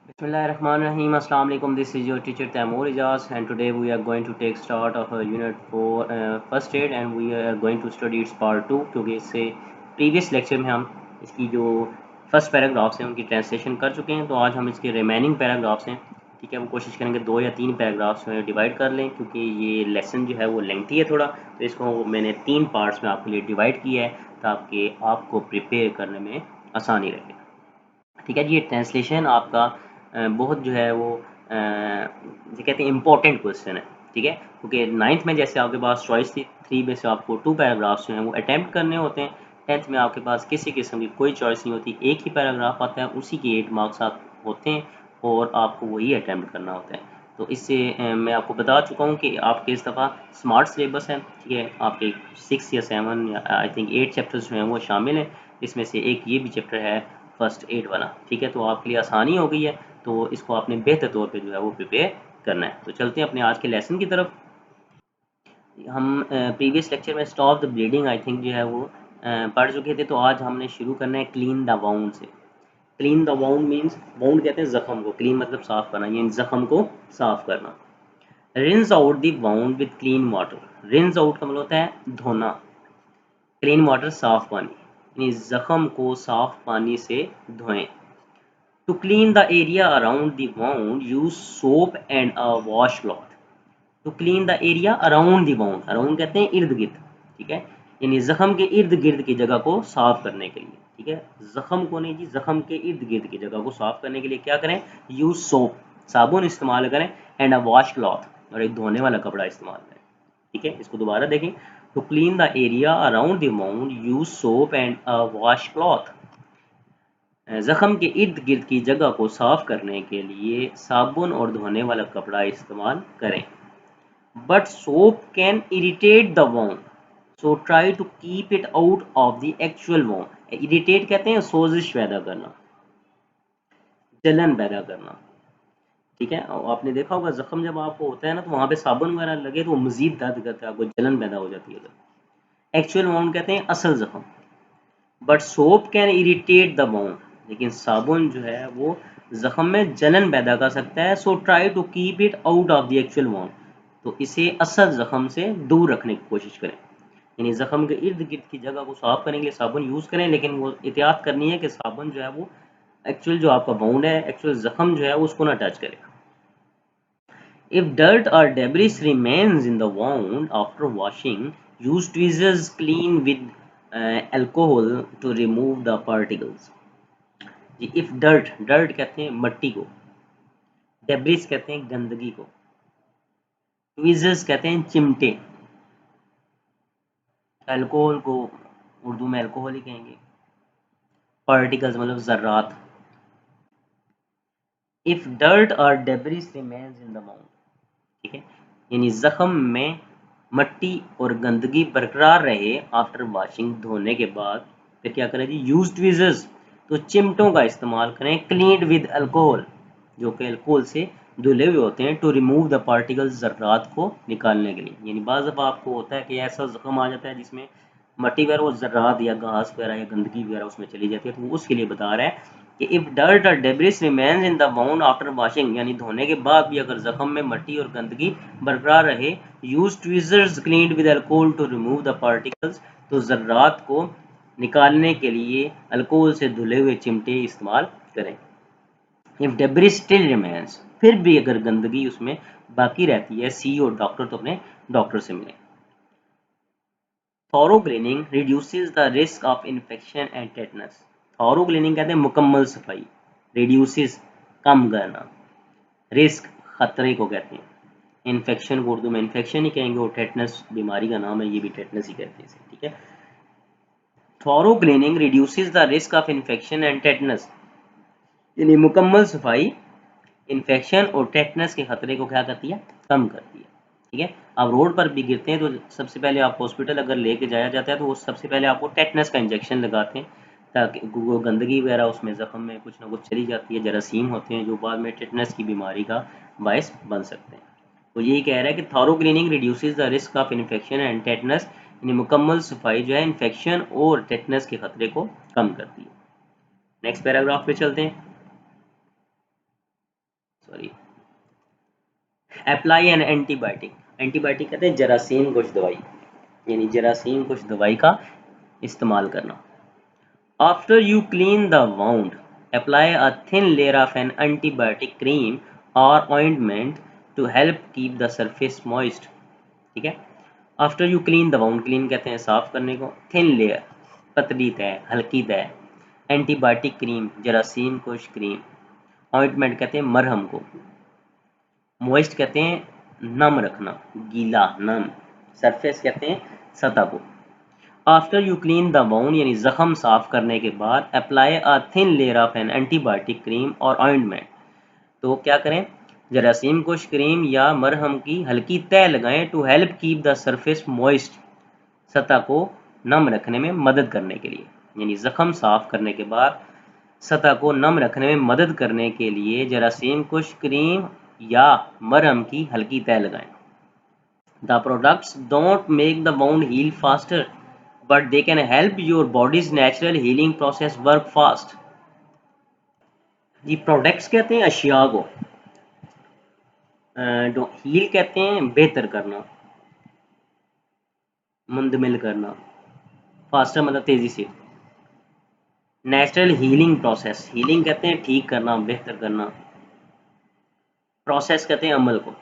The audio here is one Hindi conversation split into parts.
Bismillahirrahmanirrahim. Assalamu alaikum. This is your teacher Taimur Ijaz, and today we are going to take start of unit 4 first aid, and we are going to study its part 2 क्योंकि इससे previous lecture में हम इसकी जो फर्स्ट पैराग्राफ्स हैं उनकी ट्रांसलेशन कर चुके हैं। तो आज हम इसके रिमेनिंग पैराग्राफ्स हैं, ठीक है, वो कोशिश करेंगे 2 या 3 पैराग्राफ्स में डिवाइड कर लें क्योंकि ये लेसन जो है वो लेंथी है थोड़ा, तो इसको मैंने 3 पार्ट्स में आपके लिए डिवाइड किया है ताकि आपको प्रिपेयर करने में आसानी रहे। ठीक है जी, ये ट्रांसलेशन आपका बहुत जो है वो ये कहते हैं इम्पोर्टेंट क्वेश्चन है, ठीक है, क्योंकि 9th में जैसे आपके पास चॉइस थी 3 में से आपको 2 पैराग्राफ्स जो हैं वो अटैम्प्ट करने होते हैं। 10th में आपके पास किसी किस्म की कोई चॉइस नहीं होती, एक ही पैराग्राफ आता है, उसी के 8 मार्क्स आप होते हैं और आपको वही अटैम्प्ट करना होता है। तो इससे मैं आपको बता चुका हूँ कि आपके इस दफ़ा स्मार्ट सिलेबस है, ठीक है, आपके 6 या 7 या आई थिंक 8 चैप्टर्स जो हैं वो शामिल हैं, इसमें से एक ये भी चैप्टर है फर्स्ट एड वाला, ठीक है, तो आपके लिए आसानी हो गई है, तो इसको आपने बेहतर तौर पे जो है वो प्रिपेयर करना है। तो चलते हैं अपने आज के लेसन की तरफ। हम प्रीवियस लेक्चर में stop the bleeding I think जो है वो पढ़ चुके थे, तो आज हमने शुरू करना है क्लीन द वाउंड से। Clean the wound means, wound कहते हैं जख्म को, क्लीन मतलब साफ करना, यानी जख्म को साफ करना। Rinse out the wound with clean water. Rinse out का मतलब होता है धोना, क्लीन वाटर साफ पानी, यानी जख्म को साफ पानी से धोएं। To clean the area around the wound, use soap and a washcloth. To clean the area around the wound, around कहते हैं इर्द गिर्द, ठीक है, यानी जख्म के इर्द गिर्द की जगह को साफ करने के लिए, ठीक है, जख्म को नहीं जी, जख्म के इर्द गिर्द की जगह को साफ करने के लिए क्या करें, यूज सोप, साबुन इस्तेमाल करें, एंड अ वॉश क्लॉथ, और एक धोने वाला कपड़ा इस्तेमाल करें, ठीक है। इसको दोबारा देखें, to clean the area around the wound use soap and a washcloth. जख्म के इर्द गिर्द की जगह को साफ करने के लिए साबुन और धोने वाला कपड़ा इस्तेमाल करें। But soap can irritate the wound, so try to keep it out of the actual wound. Irritate कहते हैं सोजिश पैदा करना, जलन पैदा करना, ठीक है। और आपने देखा होगा जख्म जब आपको होता है ना, तो वहां पे साबुन वगैरह लगे तो वो मजीद दर्द करता है, आपको जलन पैदा हो जाती है। एक्चुअल वोन कहते हैं असल जख्म। But soap can irritate the bone, लेकिन साबुन जो है वो जख्म में जलन पैदा कर सकता है। So try to keep it out of the actual wound, तो इसे असल जख्म से दूर रखने की कोशिश करें, यानी जख्म के इर्द गिर्द की जगह को साफ करने के लिए साबुन यूज़ करें, लेकिन वो एहतियात करनी है कि साबुन जो है वो एक्चुअल जो आपका बाउंड है, एक्चुअल जख्म जो है उसको ना टच करे। If dirt or debris remains in the wound after washing, use tweezers clean with alcohol to remove the particles. If dirt, dirt कहते हैं मट्टी को, डेब्रिस कहते हैं गंदगी को, ट्वीजर्स कहते हैं चिमटे, अल्कोहल को उर्दू में अल्कोहल ही कहेंगे, पार्टिकल्स मतलब जर्रात। इफ डर्ट और debris remains in the mount, ठीक है, यानी जख्म में मट्टी और गंदगी बरकरार रहे आफ्टर वॉशिंग, धोने के बाद, फिर क्या करें जी, यूज ट्वीजर्स, तो चिमटों का इस्तेमाल करें, क्लीन विद अल्कोहल, जो कि अल्कोहल से धुले हुए होते हैं, टू रिमूव द पार्टिकल्स, ज़र्रात को निकालने के लिए। यानी बाज़ दफ़ा आपको होता है कि ऐसा जख्म आ जाता है जिसमें मट्टी वगैरह वो ज़र्रात या घास वगैरह या गंदगी वगैरह उसमें चली जाती है, तो वो उसके लिए बता रहा है कि इफ़ डर्ट और debris remains in the bound after washing, यानी धोने के बाद भी अगर जख्म में मट्टी और गंदगी बरकरार रहे, use tweezers cleaned with alcohol to remove the particles, तो ज़र्रात को निकालने के लिए अल्कोहल से धुले हुए चिमटे इस्तेमाल करें। इफ डेब्रिस स्टिल रिमेन्स, फिर भी अगर गंदगी उसमें बाकी रहती है, सी और डॉक्टर, तो अपने डॉक्टर से मिलें। Thorough cleaning reduces the risk of infection and tetanus. Thorough cleaning कहते हैं मुकम्मल सफाई, रिड्यूसेस कम करना, रिस्क खतरे को कहते हैं, इन्फेक्शन को उर्दू में इन्फेक्शन ही कहेंगे, और टेटनस बीमारी का नाम है, ये भी टेटनस ही कहते हैं इसे, ठीक है। Thorough cleaning reduces the risk of infection and tetanus, यानी मुकम्मल सफाई इन्फेक्शन और टेटनस के खतरे को क्या करती है, कम करती है, ठीक है। आप रोड पर भी गिरते हैं तो सबसे पहले आप हॉस्पिटल अगर लेके जाया जाता है तो वो सबसे पहले आपको टेटनस का इंजेक्शन लगाते हैं, ताकि वो गंदगी वगैरह उसमें ज़ख्म में कुछ ना कुछ चली जाती है, जरासीम होते हैं जो बाद में टेटनस की बीमारी का बायस बन सकते हैं। तो यही कह रहा है कि thorough cleaning reduces the risk of infection and tetanus, यानी मुकम्मल सफाई जो है इन्फेक्शन और टेटनस के खतरे को कम करती है। नेक्स्ट पैराग्राफ पे चलते हैं। अप्लाई एन एंटीबायोटिक, एंटीबायोटिक कहते हैं जरासीम कुछ दवाई, यानी जरासीम कुछ दवाई का इस्तेमाल करना। After you clean the wound apply a thin layer of an antibiotic cream or ointment to help keep the surface moist. ठीक है, after you clean the wound, clean कहते हैं साफ करने को, थिन लेयर पतली तय हल्की तय, एंटीबायोटिक क्रीम जरासीम कुछ क्रीम, ऑइंटमेंट कहते हैं मरहम को, मॉइस्ट कहते हैं नम रखना गीला नम, सरफेस कहते हैं सतह को। After you clean the wound यानी जख्म साफ करने के बाद apply a thin layer of an antibiotic cream or ointment, तो क्या करें, जरासीम कुछ क्रीम या मरहम की हल्की तह लगाएं to help keep the surface moist, सतह को नम रखने में मदद करने के लिए, यानी जख्म साफ करने के बाद सतह को नम रखने में मदद करने के लिए जरासीम कुछ क्रीम या मरहम की हल्की तह लगाएं। The products don't make the wound heal faster, but they can help your body's natural healing process work fast. Ji products कहते हैं अशिया को, जो हील कहते हैं बेहतर करना, मुंदमिल करना, फास्टर मतलब तेजी से, नेचुरल हीलिंग प्रोसेस, हीलिंग कहते हैं ठीक करना बेहतर करना, प्रोसेस कहते हैं अमल को।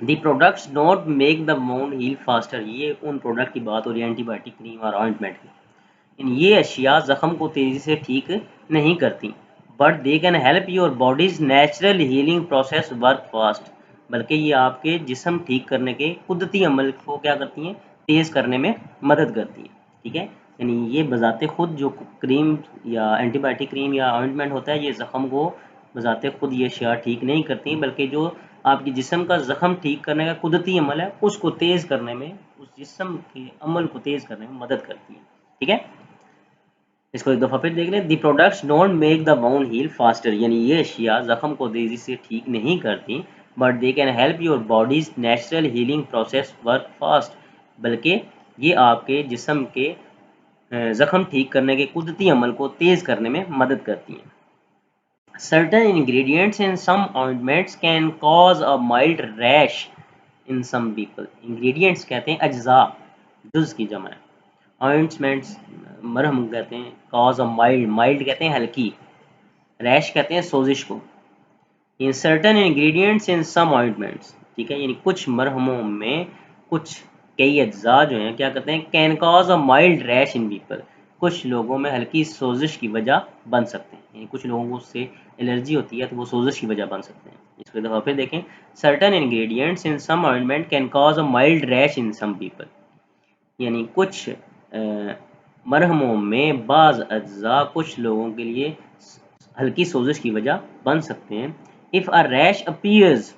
The products don't make the wound heal faster, ये उन प्रोडक्ट की बात हो रही है एंटीबायोटिक क्रीम और ऑइंटमेंट की, ये अशिया जख्म को तेजी से ठीक नहीं करती, but they can help your bodies natural healing process work fast, बल्कि ये आपके जिस्म ठीक करने के कुदरती अमल को क्या करती हैं, तेज़ करने में मदद करती हैं। ठीक है, यानी ये बजाते खुद जो क्रीम या एंटीबायोटिक क्रीम या ऑइंटमेंट होता है, ये ज़ख्म को बजाते खुद ये अशिया ठीक नहीं करती, बल्कि जो आपके जिस्म का ज़ख्म ठीक करने का कुदरती अमल है उसको तेज़ करने में, उस जिस्म के अमल को तेज़ करने में मदद करती है। ठीक है, इसको एक दफ़ा फिर देख लें। The products don't make the wound heal faster, यानी ये अशिया ज़ख्म को तेज़ी से ठीक नहीं करती, but they can help your bodies natural healing process work fast, बल्कि ये आपके जिस्म के ज़ख्म ठीक करने के कुदरती अमल को तेज़ करने में मदद करती हैं। Certain ingredients in some ointments can cause a mild rash in some people. Ingredients कहते हैं अज्जा, जुज़ की जमा है, ऑइंटमेंट्स मरहम कहते हैं, कॉज अ माइल्ड, माइल्ड कहते हैं हल्की, रैश कहते हैं सोजिश को। In certain ingredients in some ointments, ठीक है, यानी कुछ मरहमों में कुछ कई अज्जा जो हैं क्या कहते हैं, can cause a mild rash in people, कुछ लोगों में हल्की सोजिश की वजह बन सकते हैं, यानी कुछ लोगों को उससे एलर्जी होती है तो वो सोजिश की वजह बन सकते हैं। इसको दफ़ा फिर देखें, certain ingredients in some ointment can cause a mild rash in some people, यानी कुछ मरहमों में बाज़ अज्जा कुछ लोगों के लिए हल्की सोजिश की वजह बन सकते हैं। If a rash appears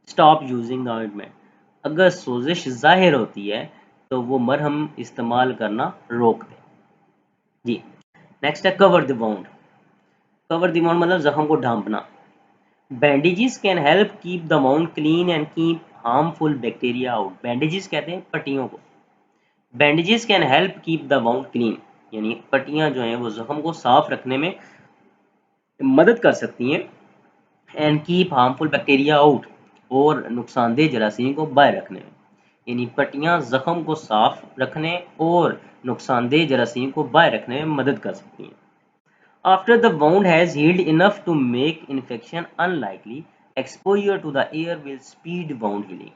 stop using the ointment, अगर सोजिश ज़ाहिर होती है तो वो मरहम इस्तेमाल करना रोक दें। जी नेक्स्ट है cover the wound, cover the wound मतलब जख्म को ढांपना। Bandages can help keep the wound clean and keep harmful bacteria out, bandages कहते हैं पट्टियों को, bandages can help keep the wound clean, यानी पट्टियां जो हैं वो जख्म को साफ रखने में मदद कर सकती हैं, and keep harmful bacteria out, और नुकसानदेह जरासीम को बाहर रखने में, यानी पट्टियाँ जख्म को साफ रखने और नुकसानदेह जरासीम को बाहर रखने में मदद कर सकती हैं। After the wound has healed enough to make infection unlikely, exposure to the air will speed wound healing.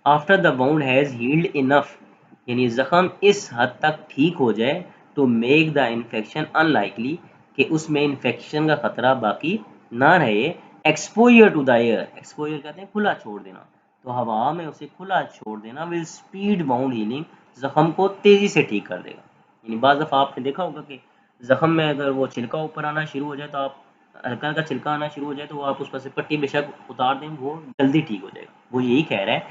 After the wound has healed enough, यानी ज़ख़म इस हद तक ठीक हो जाए to make the infection unlikely, कि उसमें इन्फेक्शन का ख़तरा बाकी ना रहे, exposure to the air, exposure कहते हैं खुला छोड़ देना, तो हवा में उसे खुला छोड़ देना, विल स्पीड वाउंड हीलिंग, ज़ख़म को तेज़ी से ठीक कर देगा। यानी बाज़ दफ़ा आपने देखा होगा कि ज़ख़म में अगर वो छिलका ऊपर आना शुरू हो जाए, तो आप हल्का हल्का छिलका आना शुरू हो जाए तो आप उस पर से पट्टी बेशक उतार दें, वो जल्दी ठीक हो जाएगा। वो यही कह रहा है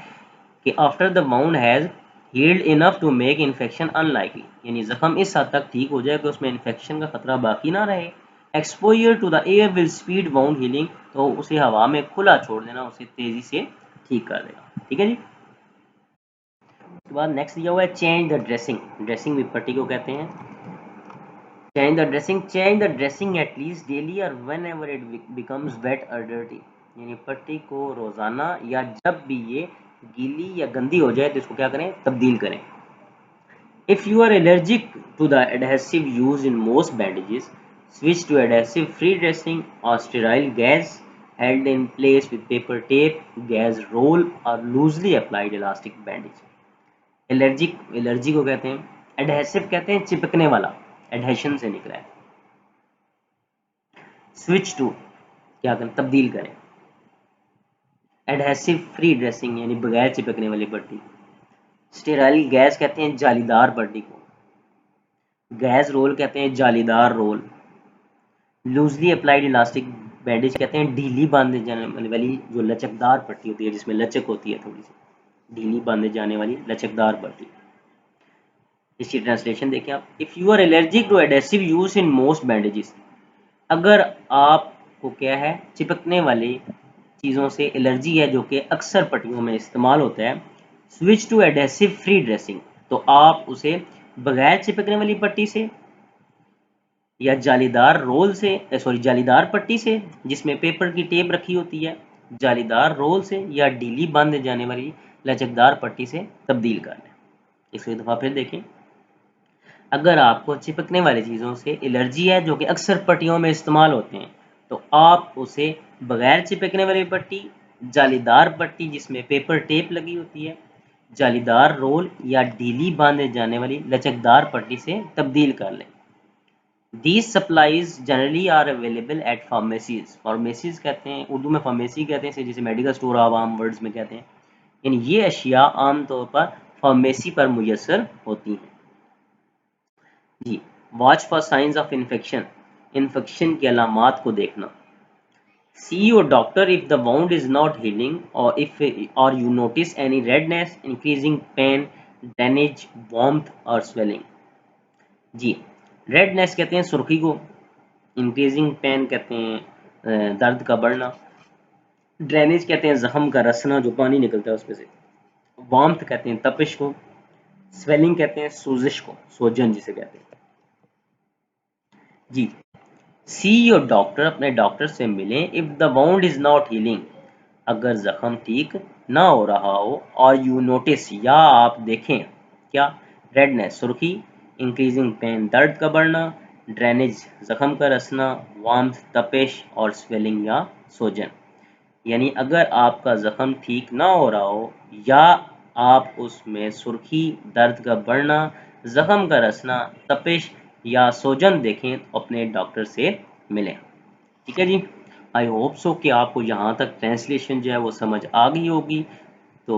कि after the wound has healed enough to make infection unlikely, यानी ज़ख़म इस हद तक ठीक हो जाए कि उसमें इन्फेक्शन का खतरा बाकी ना रहे, exposure to the air will speed wound healing, तो उसे हवा में खुला छोड़ देना उसे तेज़ी से ठीक कर देगा। ठीक है जी, उसके बाद नेक्स्ट दिया हुआ है चेंज द ड्रेसिंग, ड्रेसिंग भी पट्टी को कहते हैं। Change the dressing at least daily और व्हेनेवर इट बिकम्स वेट और डर्टी, यानी पट्टी को रोजाना या जब भी ये गीली या गंदी हो जाए तो इसको क्या करें, तब्दील करें। If you are allergic to the adhesive used in most bandages, switch to adhesive-free dressing or sterile gauze held in place with paper tape, gauze roll or loosely applied elastic bandage. Allergy को कहते हैं, एडहेसिव कहते हैं चिपकने वाला, एडहेशन से निकला है। स्विच टू क्या करें, तब्दील करें। एडहेसिव फ्री ड्रेसिंग यानी बगैर चिपकने वाली पट्टी। स्टेराइल गैस कहते हैं जालीदार पट्टी को। गैस रोल कहते हैं जालीदार roll. Loosely applied elastic bandage कहते हैं ढीली बांधे जाने वाली जो लचकदार पट्टी होती है, जिसमें लचक होती है, थोड़ी सी ढीली बांधे जाने वाली लचकदार पट्टी। इसकी ट्रांसलेशन देखें आप। If you are allergic to adhesive use in most bandages, अगर आपको क्या है, चिपकने वाली चीज़ों से एलर्जी है जो कि अक्सर पट्टियों में इस्तेमाल होता है, switch to adhesive free dressing, तो आप उसे बगैर चिपकने वाली पट्टी से या जालीदार रोल से जालीदार पट्टी से जिसमें पेपर की टेप रखी होती है, जालीदार रोल से या ढीली बांधे जाने वाली लचकदार पट्टी से तब्दील कर लें। इसे एक दफ़ा फिर देखें। अगर आपको चिपकने वाली चीज़ों से एलर्जी है जो कि अक्सर पट्टियों में इस्तेमाल होते हैं, तो आप उसे बगैर चिपकने वाली पट्टी, जालीदार पट्टी जिसमें पेपर टेप लगी होती है, जालीदार रोल या ढीली बांधे जाने वाली लचकदार पट्टी से तब्दील कर लें। These supplies generally are available at pharmacies. Pharmacies कहते हैं, उर्दू में फार्मेसी कहते हैं, जिसे मेडिकल स्टोर आप आम वर्ड्स में कहते हैं। यानी ये अशिया आम तौर पर फार्मेसी पर मुयसर होती हैं जी। Watch for signs of infection, infection की अलामात को देखना। See your doctor if the wound is not healing or you notice any redness, increasing pain, drainage, warmth or swelling। जी, रेडनेस कहते हैं सुर्खी को, इंक्रीजिंग पेन कहते हैं दर्द का बढ़ना, ड्रेनेज कहते हैं जख्म का रसना जो पानी निकलता है उसमें से, वार्मथ कहते हैं तपिश को, स्वेलिंग कहते हैं सूजिश को, सोजन जिसे कहते हैं जी। सी योर डॉक्टर, अपने डॉक्टर से मिलें। If the wound is not healing, अगर जख्म ठीक ना हो रहा हो, और यू नोटिस या आप देखें क्या, रेडनेस सुर्खी, इंक्रीजिंग पेन दर्द का बढ़ना, ड्रेनेज जख्म का रसना, वार्मथ तपिश और स्वेलिंग या सोजन। यानी अगर आपका जख्म ठीक ना हो रहा हो या आप उसमें सुर्खी, दर्द का बढ़ना, जख्म का रसना, तपिश या सोजन देखें तो अपने डॉक्टर से मिलें। ठीक है जी। आई होप सो कि आपको यहाँ तक ट्रांसलेशन जो है वो समझ आ गई होगी। तो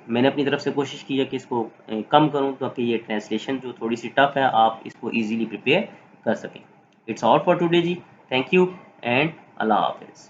मैंने अपनी तरफ से कोशिश की है कि इसको कम करूँ ताकि ये ट्रांसलेशन जो थोड़ी सी टफ है आप इसको ईजीली प्रिपेयर कर सकें। इट्स ऑल फॉर टुडे जी। थैंक यू एंड अल्लाह हाफिज़।